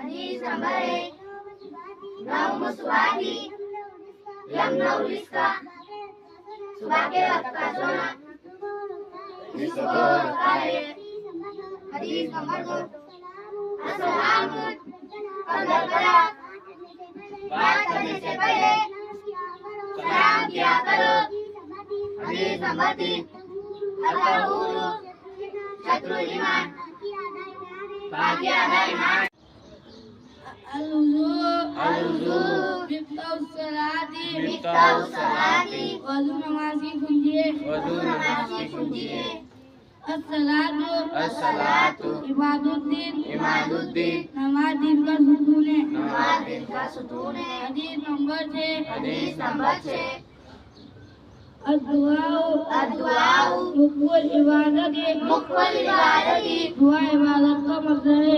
حدیث نمبر 1 نوم صبح یمنع الرزق صبح کے وقت کا سونا رزق کو روکتا ہے. حدیث نمبر 2 السلام قبل الفراق بات کرنے سے پہلے سلام کیا کرو. حدیث نمبر 3 الطہور شطر الایمان باقی آدھا ایمان. الوضوء مفتاح الصلاۃ وضو نماز کی کنجی ہے. الصلاۃ عماد الدین نماز دین کا ستون ہے. حدیث نمبر 6 الدعاء مقبول عبادت دعا عبادت کا مصدر ہے.